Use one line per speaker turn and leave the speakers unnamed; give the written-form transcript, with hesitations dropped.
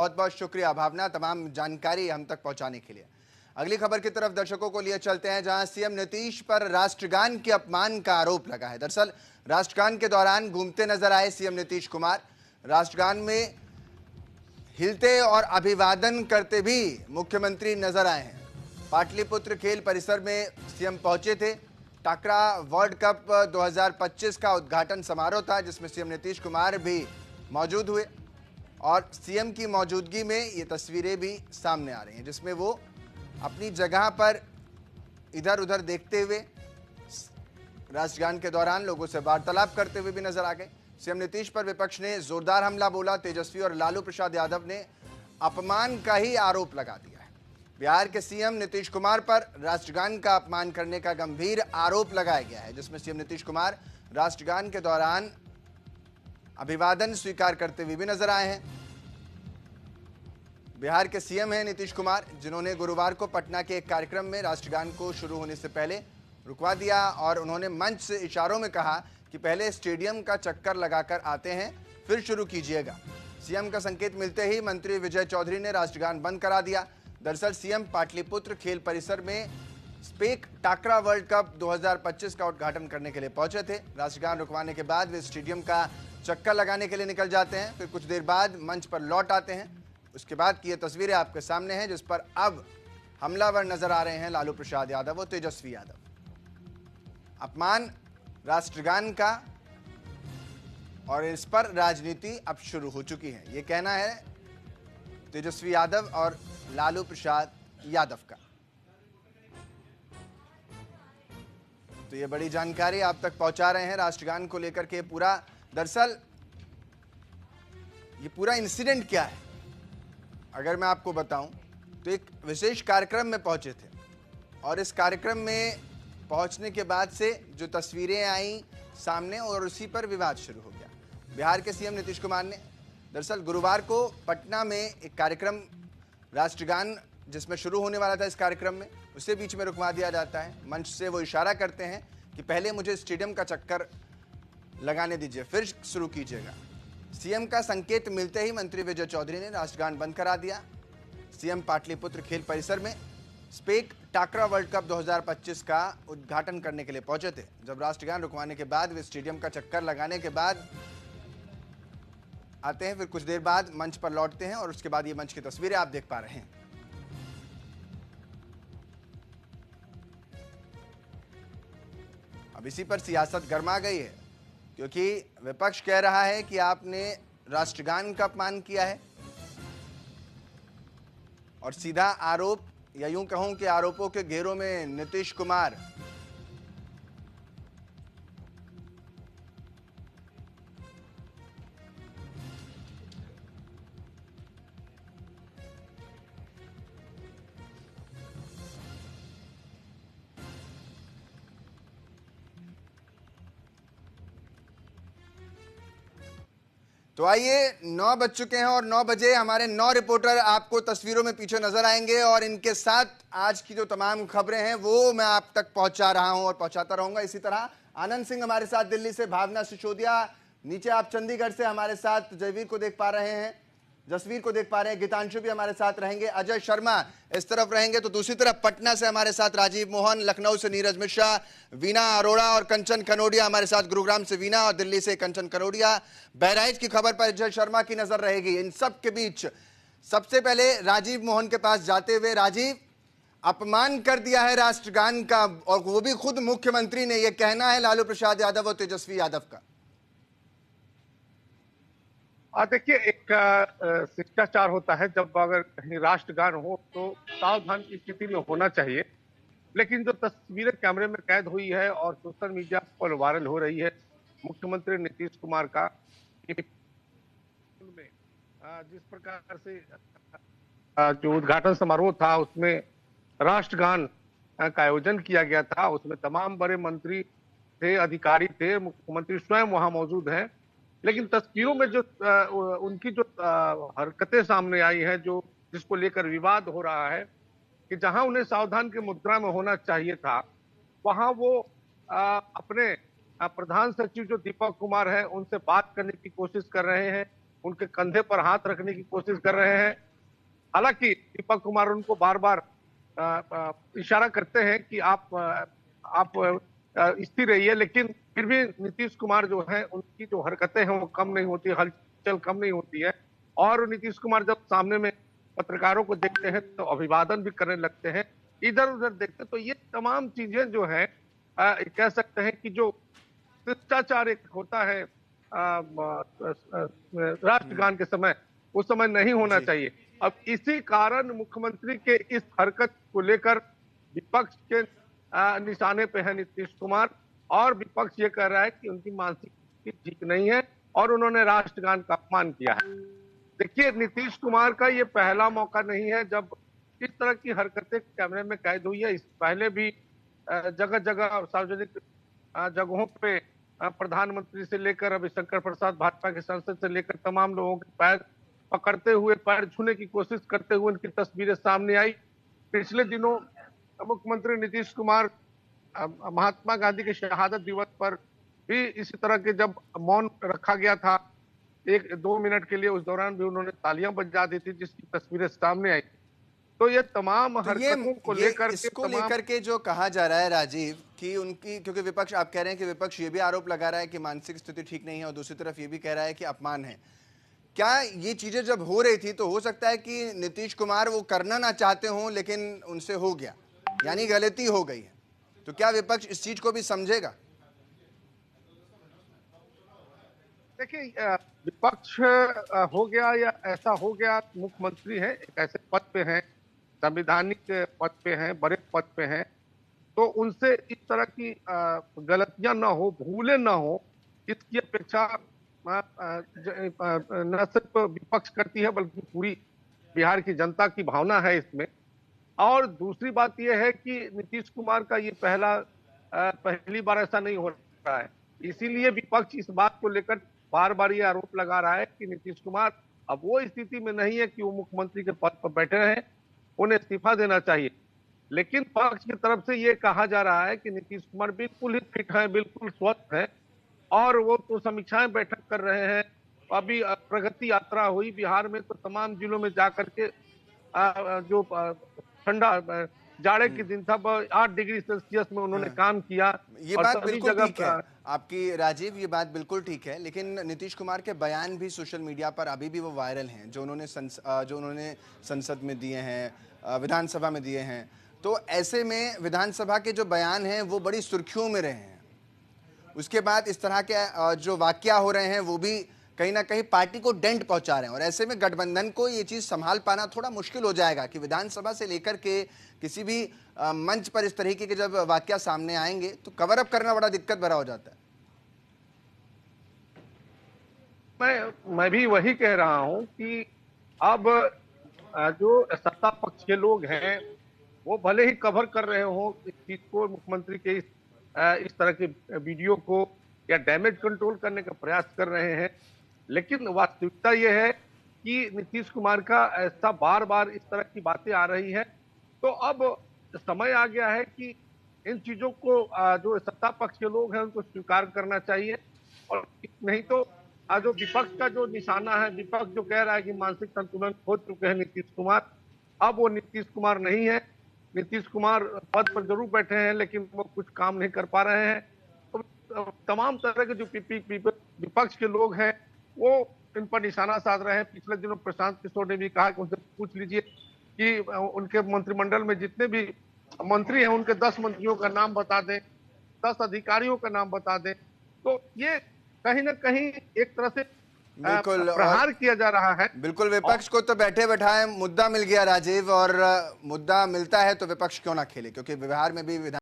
बहुत बहुत शुक्रिया भावना, तमाम जानकारी हम तक पहुंचाने के लिए। अगली खबर की तरफ दर्शकों को लिए चलते हैं, जहां सीएम नीतीश पर राष्ट्रगान के अपमान का आरोप लगा है। दरअसल राष्ट्रगान के दौरान घूमते नजर आए सीएम नीतीश कुमार। राष्ट्रगान में हिलते और अभिवादन करते भी मुख्यमंत्री नजर आए हैं। पाटलिपुत्र खेल परिसर में सीएम पहुंचे थे। टाकरा वर्ल्ड कप 2025 का उद्घाटन समारोह था, जिसमें सीएम नीतीश कुमार भी मौजूद हुए और सीएम की मौजूदगी में ये तस्वीरें भी सामने आ रही हैं, जिसमें वो अपनी जगह पर इधर उधर देखते हुए राष्ट्रगान के दौरान लोगों से वार्तालाप करते हुए भी नजर आ गए। सीएम नीतीश पर विपक्ष ने जोरदार हमला बोला। तेजस्वी और लालू प्रसाद यादव ने अपमान का ही आरोप लगा दिया है। बिहार के सीएम नीतीश कुमार पर राष्ट्रगान का अपमान करने का गंभीर आरोप लगाया गया है, जिसमें सीएम नीतीश कुमार राष्ट्रगान के दौरान अभिवादन स्वीकार करते हुए भी नजर आए हैं। बिहार के सीएम हैं नीतीश कुमार, जिन्होंने गुरुवार को पटना के एक कार्यक्रम में राष्ट्रगान को शुरू होने से पहले रुकवा दिया और उन्होंने मंच से इशारों में कहा कि पहले स्टेडियम का चक्कर लगाकर आते हैं, फिर शुरू कीजिएगा। सीएम का संकेत मिलते ही मंत्री विजय चौधरी ने राष्ट्रगान बंद करा दिया। दरअसल सीएम पाटलिपुत्र खेल परिसर में स्पेक टाकरा वर्ल्ड कप 2025 का उद्घाटन करने के लिए पहुंचे थे। राष्ट्रगान रुकवाने के बाद वे स्टेडियम का चक्कर लगाने के लिए निकल जाते हैं, फिर कुछ देर बाद मंच पर लौट आते हैं। उसके बाद की ये तस्वीरें आपके सामने हैं, जिस पर अब हमलावर नजर आ रहे हैं लालू प्रसाद यादव और तेजस्वी यादव। अपमान राष्ट्रगान का और इस पर राजनीति अब शुरू हो चुकी है, ये कहना है तेजस्वी यादव और लालू प्रसाद यादव का। तो ये बड़ी जानकारी आप तक पहुंचा रहे हैं राष्ट्रगान को लेकर के। पूरा दरअसल ये पूरा इंसिडेंट क्या है, अगर मैं आपको बताऊं तो एक विशेष कार्यक्रम में पहुंचे थे और इस कार्यक्रम में पहुंचने के बाद से जो तस्वीरें आई सामने और उसी पर विवाद शुरू हो गया। बिहार के सीएम नीतीश कुमार ने दरअसल गुरुवार को पटना में एक कार्यक्रम राष्ट्रगान जिसमें शुरू होने वाला था, इस कार्यक्रम में उसे बीच में रुकवा दिया जाता है। मंच से वो इशारा करते हैं कि पहले मुझे स्टेडियम का चक्कर लगाने दीजिए, फिर शुरू कीजिएगा। सीएम का संकेत मिलते ही मंत्री विजय चौधरी ने राष्ट्रगान बंद करा दिया। सीएम पाटलिपुत्र खेल परिसर में स्पेक टाकरा वर्ल्ड कप 2025 का उद्घाटन करने के लिए पहुंचे थे। जब राष्ट्रगान रुकवाने के बाद वे स्टेडियम का चक्कर लगाने के बाद आते हैं, फिर कुछ देर बाद मंच पर लौटते हैं और उसके बाद ये मंच की तस्वीरें आप देख पा रहे हैं। अब इसी पर सियासत गर्मा गई है, क्योंकि विपक्ष कह रहा है कि आपने राष्ट्रगान का अपमान किया है और सीधा आरोप, या यूं कहूं कि आरोपों के घेरों में नीतीश कुमार तो आइए, 9 बज चुके हैं और 9 बजे हमारे 9 रिपोर्टर आपको तस्वीरों में पीछे नजर आएंगे और इनके साथ आज की जो तमाम खबरें हैं वो मैं आप तक पहुंचा रहा हूं और पहुंचाता रहूंगा। इसी तरह आनंद सिंह हमारे साथ दिल्ली से, भावना सिसोदिया नीचे आप चंडीगढ़ से हमारे साथ जयवीर को देख पा रहे हैं, जसवीर को देख पा रहे हैं, गीतांशु भी हमारे साथ रहेंगे, अजय शर्मा इस तरफ रहेंगे। तो दूसरी तरफ पटना से हमारे साथ राजीव मोहन, लखनऊ से नीरज मिश्रा, वीना अरोड़ा और कंचन कनोडिया हमारे साथ, गुरुग्राम से वीना और दिल्ली से कंचन कनोडिया। बहराइच की खबर पर अजय शर्मा की नजर रहेगी। इन सब के बीच सबसे पहले राजीव मोहन के पास जाते हुए, राजीव, अपमान कर दिया है राष्ट्रगान का और वो भी खुद मुख्यमंत्री ने, यह कहना है लालू प्रसाद यादव और तेजस्वी यादव का।
देखिए, एक शिष्टाचार होता है, जब अगर कहीं राष्ट्रगान हो तो सावधान की स्थिति में होना चाहिए। लेकिन जो तस्वीरें कैमरे में कैद हुई है और सोशल मीडिया पर वायरल हो रही है मुख्यमंत्री नीतीश कुमार का, में जिस प्रकार से जो उद्घाटन समारोह था उसमें राष्ट्रगान का आयोजन किया गया था, उसमें तमाम बड़े मंत्री थे, अधिकारी थे, मुख्यमंत्री स्वयं वहां मौजूद हैं। लेकिन तस्वीरों में जो उनकी जो हरकतें सामने आई है, जो जिसको लेकर विवाद हो रहा है कि जहां उन्हें सावधान की मुद्रा में होना चाहिए था, वहां वो अपने प्रधान सचिव जो दीपक कुमार है उनसे बात करने की कोशिश कर रहे हैं। उनके कंधे पर हाथ रखने की कोशिश कर रहे हैं। हालांकि दीपक कुमार उनको बार बार इशारा करते हैं कि आप स्थिर रहिए, लेकिन फिर भी नीतीश कुमार जो है उनकी जो हरकतें हैं वो कम नहीं होती, हलचल कम नहीं होती है। और नीतीश कुमार जब सामने में पत्रकारों को देखते हैं तो अभिवादन भी करने लगते हैं, इधर उधर देखते हैं। तो ये तमाम चीजें जो है कह सकते हैं कि जो शिष्टाचार एक होता है राष्ट्रगान के समय, उस समय नहीं होना चाहिए। अब इसी कारण मुख्यमंत्री के इस हरकत को लेकर विपक्ष के निशाने पे है नीतीश कुमार, और विपक्ष ये कह रहा है कि उनकी मानसिक स्थिति ठीक नहीं है और उन्होंने राष्ट्रगान का अपमान किया है। देखिए, नीतीश कुमार का ये पहला मौका नहीं है जब इस तरह की हरकतें कैमरे में कैद हुई है। इस पहले भी जगह जगह सार्वजनिक जगहों पे प्रधानमंत्री से लेकर रविशंकर प्रसाद भाजपा के सांसद से लेकर तमाम लोगों के पैर पकड़ते हुए, पैर छूने की कोशिश करते हुए उनकी तस्वीरें सामने आई। पिछले दिनों मुख्यमंत्री नीतीश कुमार महात्मा गांधी के शहादत दिवस पर भी इसी तरह के जब मौन रखा गया था 1-2 मिनट के लिए, उस दौरान भी उन्होंने तालियां बजा दी थी, जिसकी तस्वीरें सामने आई। तो ये तमाम हरकतों को लेकर
इसको लेकर के जो कहा जा रहा है राजीव कि उनकी, क्योंकि विपक्ष, आप कह रहे हैं कि विपक्ष ये भी आरोप लगा रहा है कि मानसिक स्थिति ठीक नहीं है और दूसरी तरफ ये भी कह रहा है कि अपमान है। क्या ये चीजें जब हो रही थी तो हो सकता है कि नीतीश कुमार वो करना ना चाहते हों लेकिन उनसे हो गया, यानी गलती हो गई है, तो क्या विपक्ष इस चीज को भी समझेगा?
देखिए, विपक्ष हो गया या ऐसा हो गया, मुख्यमंत्री है, एक ऐसे पद पे हैं, संवैधानिक पद पे हैं, बड़े पद पे हैं, तो उनसे इस तरह की गलतियां ना हो, भूलें ना हो, इसकी अपेक्षा न सिर्फ विपक्ष करती है बल्कि पूरी बिहार की जनता की भावना है इसमें। और दूसरी बात यह है कि नीतीश कुमार का ये पहली बार ऐसा नहीं हो रहा है, इसीलिए विपक्ष इस बात को लेकर बार बार ये आरोप लगा रहा है कि नीतीश कुमार अब वो स्थिति में नहीं है कि वो मुख्यमंत्री के पद पर बैठे रहें, उन्हें इस्तीफा देना चाहिए। लेकिन पक्ष की तरफ से ये कहा जा रहा है कि नीतीश कुमार बिल्कुल ही फिट है, बिल्कुल स्वस्थ है, और वो तो समीक्षाएं बैठक कर रहे हैं। अभी प्रगति यात्रा हुई बिहार में, तो तमाम जिलों में जाकर के जो ठंडा जाड़े के दिन था 8 डिग्री सेल्सियस में उन्होंने काम किया।
ये बात बिल्कुल ठीक है आपकी राजीव, ये बात बिल्कुल ठीक है, लेकिन नीतीश कुमार के बयान भी सोशल मीडिया पर अभी भी वो वायरल हैं, जो उन्होंने संसद में दिए हैं, विधानसभा में दिए हैं। तो ऐसे में विधानसभा के जो बयान हैं वो बड़ी सुर्खियों में रहे हैं। उसके बाद इस तरह के जो वाकया हो रहे हैं वो भी कहीं ना कहीं पार्टी को डेंट पहुंचा रहे हैं, और ऐसे में गठबंधन को ये चीज संभाल पाना थोड़ा मुश्किल हो जाएगा कि विधानसभा से लेकर के किसी भी मंच पर इस तरीके के जब वाकया सामने आएंगे तो कवर अप करना बड़ा दिक्कत भरा हो जाता है।
मैं भी वही कह रहा हूं कि अब जो सत्ता पक्ष के लोग हैं वो भले ही कवर कर रहे हो इस चीज को, मुख्यमंत्री के इस तरह के वीडियो को या डैमेज कंट्रोल करने का प्रयास कर रहे हैं, लेकिन वास्तविकता यह है कि नीतीश कुमार का ऐसा बार बार इस तरह की बातें आ रही है। तो अब समय आ गया है कि इन चीजों को जो सत्ता पक्ष के लोग हैं उनको स्वीकार करना चाहिए, और नहीं तो जो विपक्ष का जो निशाना है, विपक्ष जो कह रहा है कि मानसिक संतुलन खो चुके हैं नीतीश कुमार, अब वो नीतीश कुमार नहीं है। नीतीश कुमार पद पर जरूर बैठे हैं लेकिन वो कुछ काम नहीं कर पा रहे हैं। तो तमाम तरह के जो विपक्ष के लोग हैं वो इन पर निशाना साध रहे हैं। पिछले दिनों प्रशांत किशोर ने भी कहा कि उनसे पूछ लीजिए कि उनके मंत्रिमंडल में जितने भी मंत्री हैं उनके 10 मंत्रियों का नाम बता दें, 10 अधिकारियों का नाम बता दें। तो ये कहीं ना कहीं एक तरह से
बिल्कुल
प्रहार किया जा रहा है।
बिल्कुल, विपक्ष को तो बैठे बैठाए मुद्दा मिल गया राजीव, और मुद्दा मिलता है तो विपक्ष क्यों ना खेले, क्योंकि बिहार में भी